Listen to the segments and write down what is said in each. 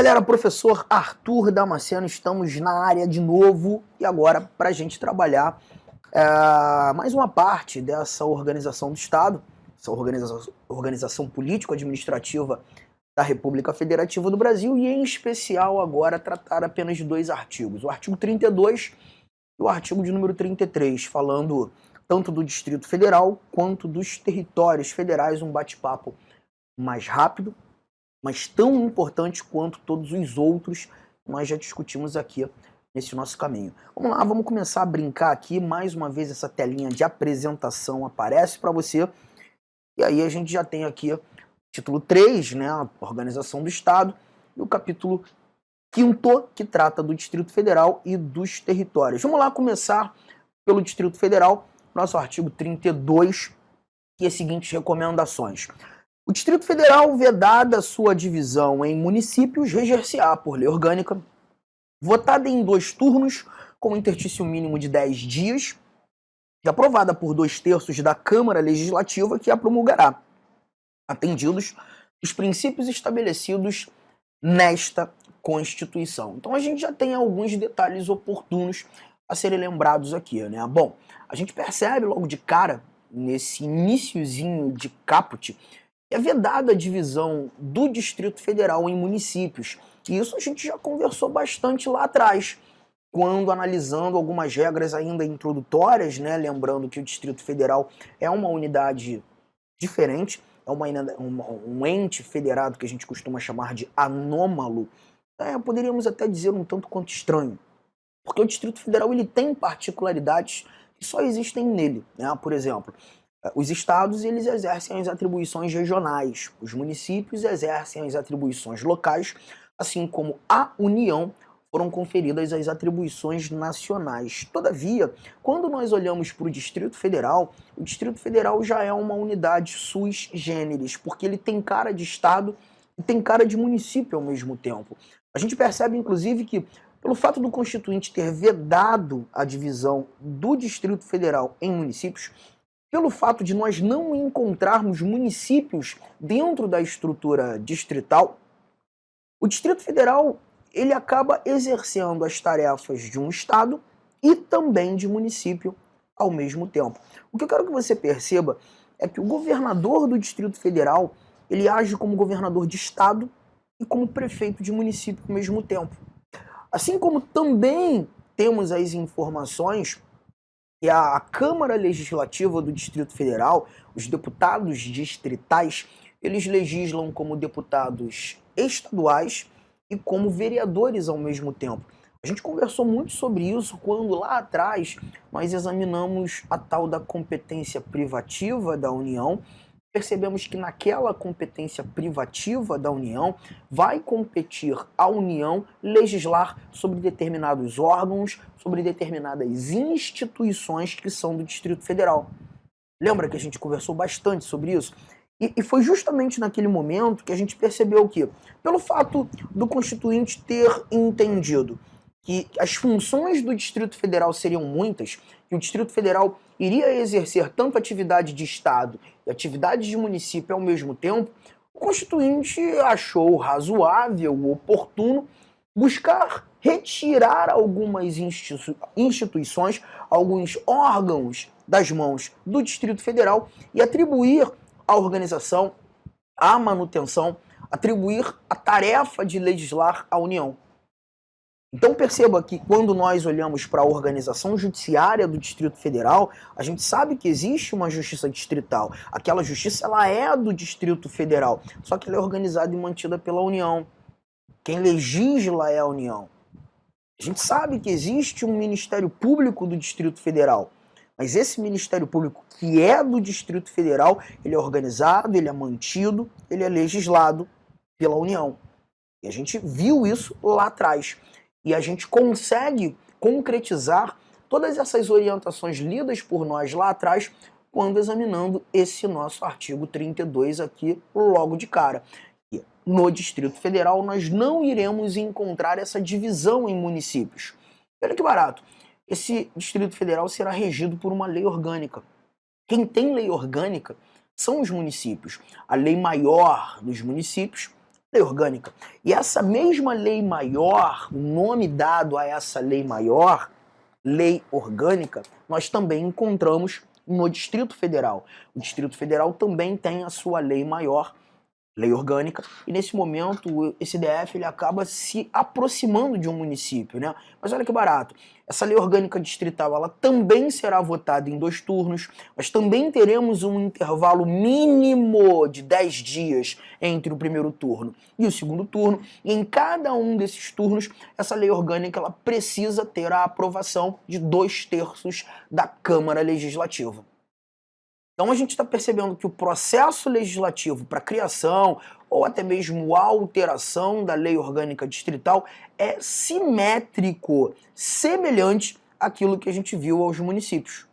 galera, professor Arthur Damasceno, estamos na área de novo e agora para a gente trabalhar mais uma parte dessa organização do Estado, essa organização político-administrativa da República Federativa do Brasil e em especial agora tratar apenas de dois artigos, o artigo 32 e o artigo de número 33, falando tanto do Distrito Federal quanto dos territórios federais, um bate-papo mais rápido, mas tão importante quanto todos os outros que nós já discutimos aqui nesse nosso caminho. Vamos lá, vamos começar a brincar aqui. Mais uma vez essa telinha de apresentação aparece para você. E aí a gente já tem aqui o título 3, né, a Organização do Estado, e o capítulo 5º, que trata do Distrito Federal e dos territórios. Vamos lá começar pelo Distrito Federal, nosso artigo 32, e as seguintes recomendações. O Distrito Federal, vedada sua divisão em municípios, reger-se-á por lei orgânica, votada em 2 turnos, com interstício mínimo de 10 dias, e aprovada por 2/3 da Câmara Legislativa, que a promulgará, atendidos os princípios estabelecidos nesta Constituição. Então a gente já tem alguns detalhes oportunos a serem lembrados aqui, né? Bom, a gente percebe logo de cara, nesse iniciozinho de caput, é vedada a divisão do Distrito Federal em municípios. E isso a gente já conversou bastante lá atrás, quando analisando algumas regras ainda introdutórias, né? Lembrando que o Distrito Federal é uma unidade diferente, é um ente federado que a gente costuma chamar de anômalo. Poderíamos até dizer um tanto quanto estranho, porque o Distrito Federal ele tem particularidades que só existem nele, né? Por exemplo, os estados eles exercem as atribuições regionais, os municípios exercem as atribuições locais, assim como a União foram conferidas as atribuições nacionais. Todavia, quando nós olhamos para o Distrito Federal já é uma unidade sui generis, porque ele tem cara de estado e tem cara de município ao mesmo tempo. A gente percebe, inclusive, que pelo fato do Constituinte ter vedado a divisão do Distrito Federal em municípios, pelo fato de nós não encontrarmos municípios dentro da estrutura distrital, o Distrito Federal ele acaba exercendo as tarefas de um estado e também de município ao mesmo tempo. O que eu quero que você perceba é que o governador do Distrito Federal ele age como governador de estado e como prefeito de município ao mesmo tempo. Assim como também temos as informações que a Câmara Legislativa do Distrito Federal, os deputados distritais, eles legislam como deputados estaduais e como vereadores ao mesmo tempo. A gente conversou muito sobre isso quando lá atrás nós examinamos a tal da competência privativa da União. Percebemos que naquela competência privativa da União vai competir a União legislar sobre determinados órgãos, sobre determinadas instituições que são do Distrito Federal. Lembra que a gente conversou bastante sobre isso? E foi justamente naquele momento que a gente percebeu que, pelo fato do Constituinte ter entendido que as funções do Distrito Federal seriam muitas, que o Distrito Federal iria exercer tanto atividade de Estado e atividade de município ao mesmo tempo, o Constituinte achou razoável, oportuno, buscar retirar algumas instituições, alguns órgãos das mãos do Distrito Federal e atribuir à organização, à manutenção, atribuir a tarefa de legislar à União. Então perceba que quando nós olhamos para a organização judiciária do Distrito Federal, a gente sabe que existe uma justiça distrital. Aquela justiça ela é do Distrito Federal, só que ela é organizada e mantida pela União. Quem legisla é a União. A gente sabe que existe um Ministério Público do Distrito Federal, mas esse Ministério Público que é do Distrito Federal, ele é organizado, ele é mantido, ele é legislado pela União. E a gente viu isso lá atrás. E a gente consegue concretizar todas essas orientações lidas por nós lá atrás quando examinando esse nosso artigo 32 aqui logo de cara. E no Distrito Federal nós não iremos encontrar essa divisão em municípios. Olha que barato. Esse Distrito Federal será regido por uma lei orgânica. Quem tem lei orgânica são os municípios. A lei maior dos municípios Lei orgânica. E essa mesma lei maior, o nome dado a essa lei maior, lei orgânica, nós também encontramos no Distrito Federal. O Distrito Federal também tem a sua lei maior, lei orgânica, e nesse momento esse DF ele acaba se aproximando de um município, né? Mas olha que barato, essa lei orgânica distrital ela também será votada em 2 turnos, nós também teremos um intervalo mínimo de 10 dias entre o primeiro turno e o segundo turno, e em cada um desses turnos, essa lei orgânica ela precisa ter a aprovação de 2/3 da Câmara Legislativa. Então a gente está percebendo que o processo legislativo para criação ou até mesmo alteração da lei orgânica distrital é simétrico, semelhante àquilo que a gente viu aos municípios.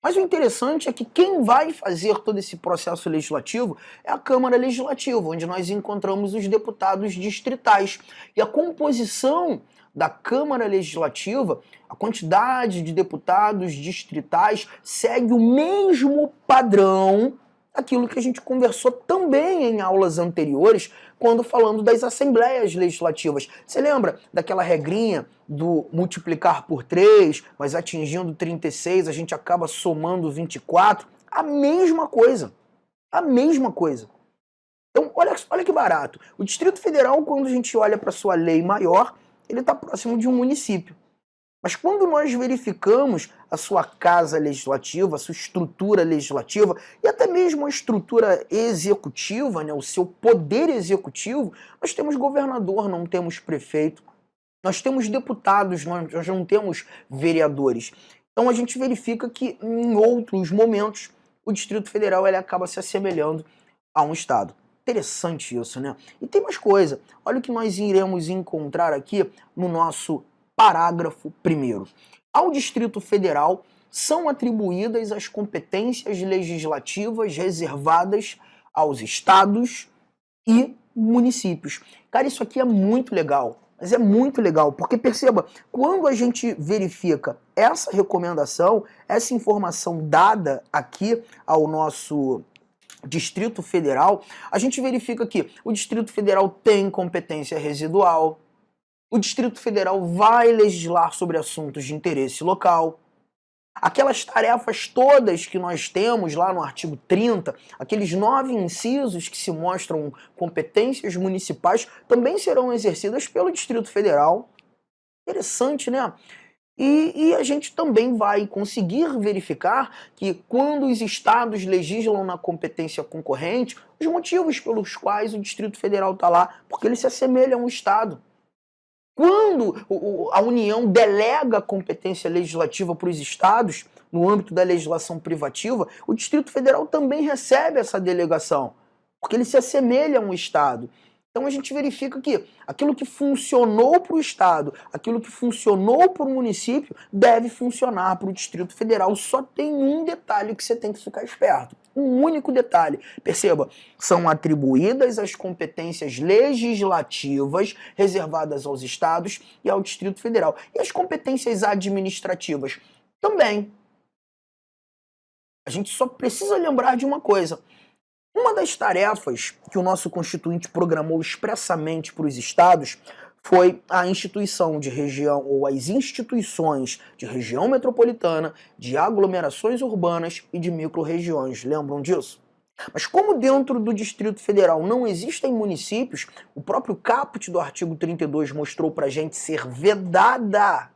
Mas o interessante é que quem vai fazer todo esse processo legislativo é a Câmara Legislativa, onde nós encontramos os deputados distritais. E a composição da Câmara Legislativa, a quantidade de deputados distritais segue o mesmo padrão daquilo que a gente conversou também em aulas anteriores, quando falando das assembleias legislativas. Você lembra daquela regrinha do multiplicar por 3, mas atingindo 36, a gente acaba somando 24? A mesma coisa. A mesma coisa. Então, olha que barato. O Distrito Federal, quando a gente olha para sua lei maior, ele está próximo de um município. Mas quando nós verificamos a sua casa legislativa, a sua estrutura legislativa e até mesmo a estrutura executiva, né, o seu poder executivo, nós temos governador, não temos prefeito, nós temos deputados, nós não temos vereadores. Então a gente verifica que em outros momentos o Distrito Federal ele acaba se assemelhando a um estado. Interessante isso, né? E tem mais coisa. Olha o que nós iremos encontrar aqui no nosso parágrafo 1º. Ao Distrito Federal são atribuídas as competências legislativas reservadas aos estados e municípios. Cara, isso aqui é muito legal. Mas é muito legal, porque perceba, quando a gente verifica essa recomendação, essa informação dada aqui ao nosso Distrito Federal, a gente verifica que o Distrito Federal tem competência residual, o Distrito Federal vai legislar sobre assuntos de interesse local. Aquelas tarefas todas que nós temos lá no artigo 30, aqueles 9 incisos que se mostram competências municipais, também serão exercidas pelo Distrito Federal. Interessante, né? E a gente também vai conseguir verificar que quando os estados legislam na competência concorrente, os motivos pelos quais o Distrito Federal está lá, porque ele se assemelha a um estado. Quando a União delega a competência legislativa para os estados, no âmbito da legislação privativa, o Distrito Federal também recebe essa delegação, porque ele se assemelha a um estado. Então a gente verifica que aquilo que funcionou para o estado, aquilo que funcionou para o município, deve funcionar para o Distrito Federal. Só tem um detalhe que você tem que ficar esperto. Um único detalhe. Perceba, são atribuídas as competências legislativas reservadas aos estados e ao Distrito Federal. E as competências administrativas também. A gente só precisa lembrar de uma coisa. Uma das tarefas que o nosso Constituinte programou expressamente para os estados foi a instituição de região, ou as instituições de região metropolitana, de aglomerações urbanas e de micro-regiões. Lembram disso? Mas como dentro do Distrito Federal não existem municípios, o próprio caput do artigo 32 mostrou para a gente ser vedada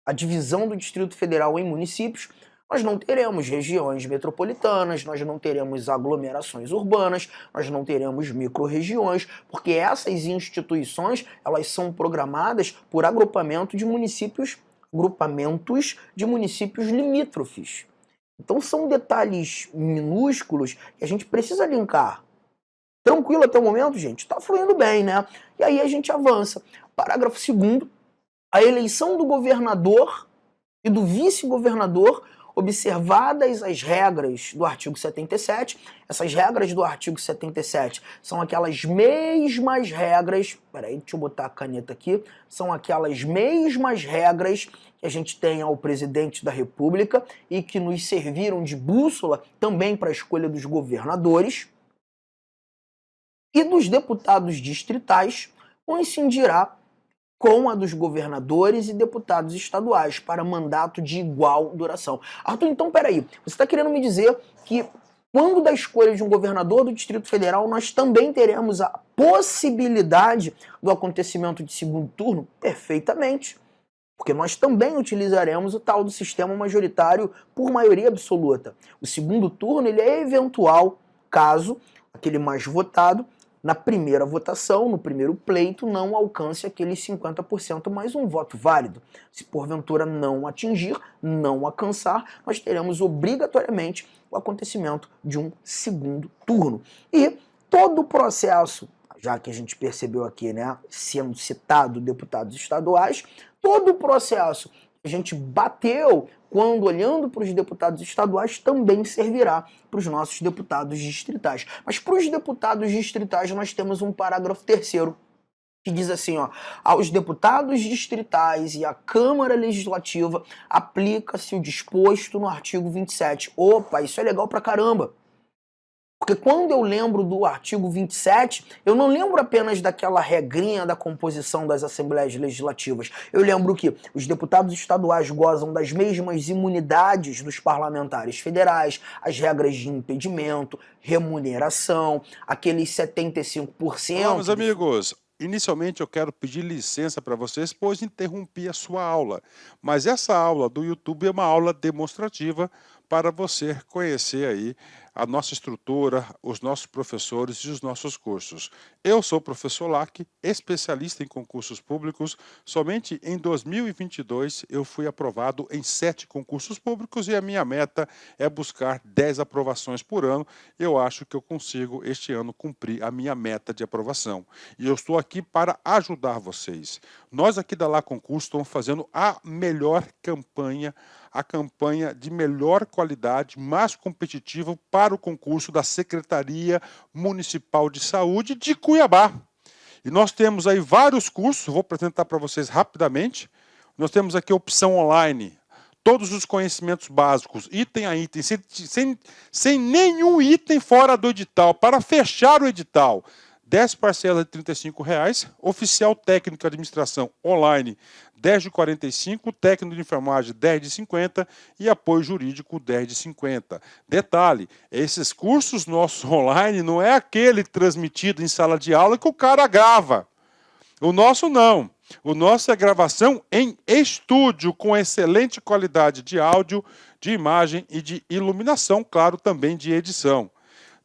a divisão do Distrito Federal em municípios. Nós não teremos regiões metropolitanas, nós não teremos aglomerações urbanas, nós não teremos micro-regiões, porque essas instituições elas são programadas por agrupamentos de municípios limítrofes. Então são detalhes minúsculos que a gente precisa linkar. Tranquilo até o momento, gente? Está fluindo bem, né? E aí a gente avança. Parágrafo 2º, a eleição do governador e do vice-governador, observadas as regras do artigo 77, essas regras do artigo 77 são aquelas mesmas regras, peraí, deixa eu botar a caneta aqui, são aquelas mesmas regras que a gente tem ao presidente da República e que nos serviram de bússola também para a escolha dos governadores. e dos deputados distritais coincidirá com a dos governadores e deputados estaduais para mandato de igual duração. Arthur, então peraí, você está querendo me dizer que quando da escolha de um governador do Distrito Federal, nós também teremos a possibilidade do acontecimento de segundo turno? Perfeitamente. Porque nós também utilizaremos o tal do sistema majoritário por maioria absoluta. O segundo turno ele é eventual caso aquele mais votado, na primeira votação, no primeiro pleito, não alcance aqueles 50% mais um voto válido. Se porventura não atingir, não alcançar, nós teremos obrigatoriamente o acontecimento de um segundo turno. E todo o processo, já que a gente percebeu aqui, né, sendo citado deputados estaduais, todo o processo que a gente bateu quando olhando para os deputados estaduais também servirá para os nossos deputados distritais. Mas para os deputados distritais nós temos um parágrafo terceiro que diz assim, ó, aos deputados distritais e à Câmara Legislativa aplica-se o disposto no artigo 27. Opa, isso é legal pra caramba. Porque quando eu lembro do artigo 27, eu não lembro apenas daquela regrinha da composição das Assembleias Legislativas. Eu lembro que os deputados estaduais gozam das mesmas imunidades dos parlamentares federais, as regras de impedimento, remuneração, aqueles 75%. Olá, meus amigos. Inicialmente eu quero pedir licença para vocês, pois interrompi a sua aula. Mas essa aula do YouTube é uma aula demonstrativa para você conhecer aí a nossa estrutura, os nossos professores e os nossos cursos. Eu sou o professor Lac, especialista em concursos públicos. Somente em 2022 eu fui aprovado em 7 concursos públicos e a minha meta é buscar 10 aprovações por ano. Eu acho que eu consigo este ano cumprir a minha meta de aprovação. E eu estou aqui para ajudar vocês. Nós aqui da Lá Concurso estamos fazendo a melhor campanha, a campanha de melhor qualidade, mais competitiva para o concurso da Secretaria Municipal de Saúde de Cuiabá. E nós temos aí vários cursos, vou apresentar para vocês rapidamente. Nós temos aqui a opção online, todos os conhecimentos básicos, item a item, sem nenhum item fora do edital, para fechar o edital. 10 parcelas de R$ 35,00, oficial técnico de administração online 10 de 45, técnico de enfermagem 10 de 50 e apoio jurídico 10 de 50. Detalhe, esses cursos nossos online não é aquele transmitido em sala de aula que o cara grava. O nosso não. O nosso é gravação em estúdio com excelente qualidade de áudio, de imagem e de iluminação, claro, também de edição.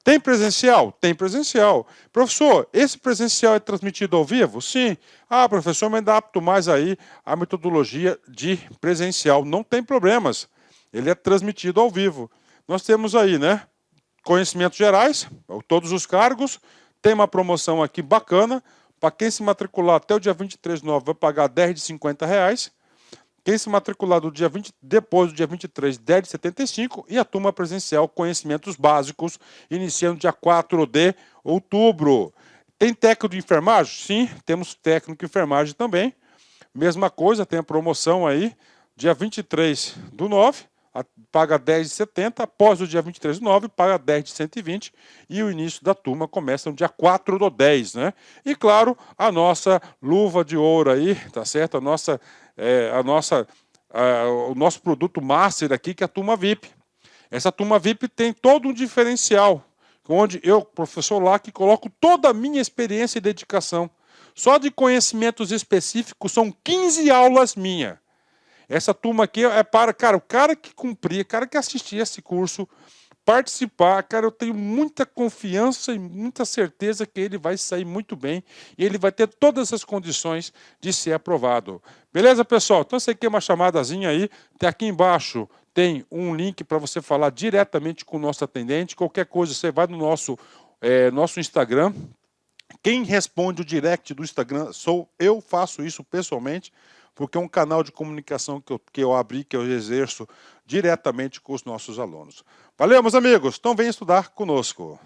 Tem presencial? Tem presencial. Professor, esse presencial é transmitido ao vivo? Sim. Ah, professor, me adapto mais aí à metodologia de presencial. Não tem problemas. Ele é transmitido ao vivo. Nós temos aí, né? Conhecimentos gerais, todos os cargos. Tem uma promoção aqui bacana. Para quem se matricular até o dia 23/9 vai pagar 10 de R$50. Quem se matricular depois do dia 23, 10 de 75, e a turma presencial Conhecimentos Básicos, iniciando dia 4 de outubro. Tem técnico de enfermagem? Sim, temos técnico de enfermagem também. Mesma coisa, tem a promoção aí, dia 23/9, paga 10 de 70, após o dia 23/9, paga 10 de 120, e o início da turma começa no dia 4/10, né? E claro, a nossa luva de ouro aí, tá certo? O nosso produto master aqui, que é a turma VIP. Essa turma VIP tem todo um diferencial, onde eu, professor Lac, coloco toda a minha experiência e dedicação. Só de conhecimentos específicos são 15 aulas minhas. Essa turma aqui é para, cara, o cara que cumprir, o cara que assistir esse curso, participar, cara, eu tenho muita confiança e muita certeza que ele vai sair muito bem e ele vai ter todas as condições de ser aprovado. Beleza, pessoal? Então, essa aqui é uma chamadazinha aí. Até aqui embaixo tem um link para você falar diretamente com o nosso atendente. Qualquer coisa, você vai no nosso Instagram. Quem responde o direct do Instagram sou eu, faço isso pessoalmente, porque é um canal de comunicação que eu abri, que eu exerço diretamente com os nossos alunos. Valeu, meus amigos. Então, venham estudar conosco.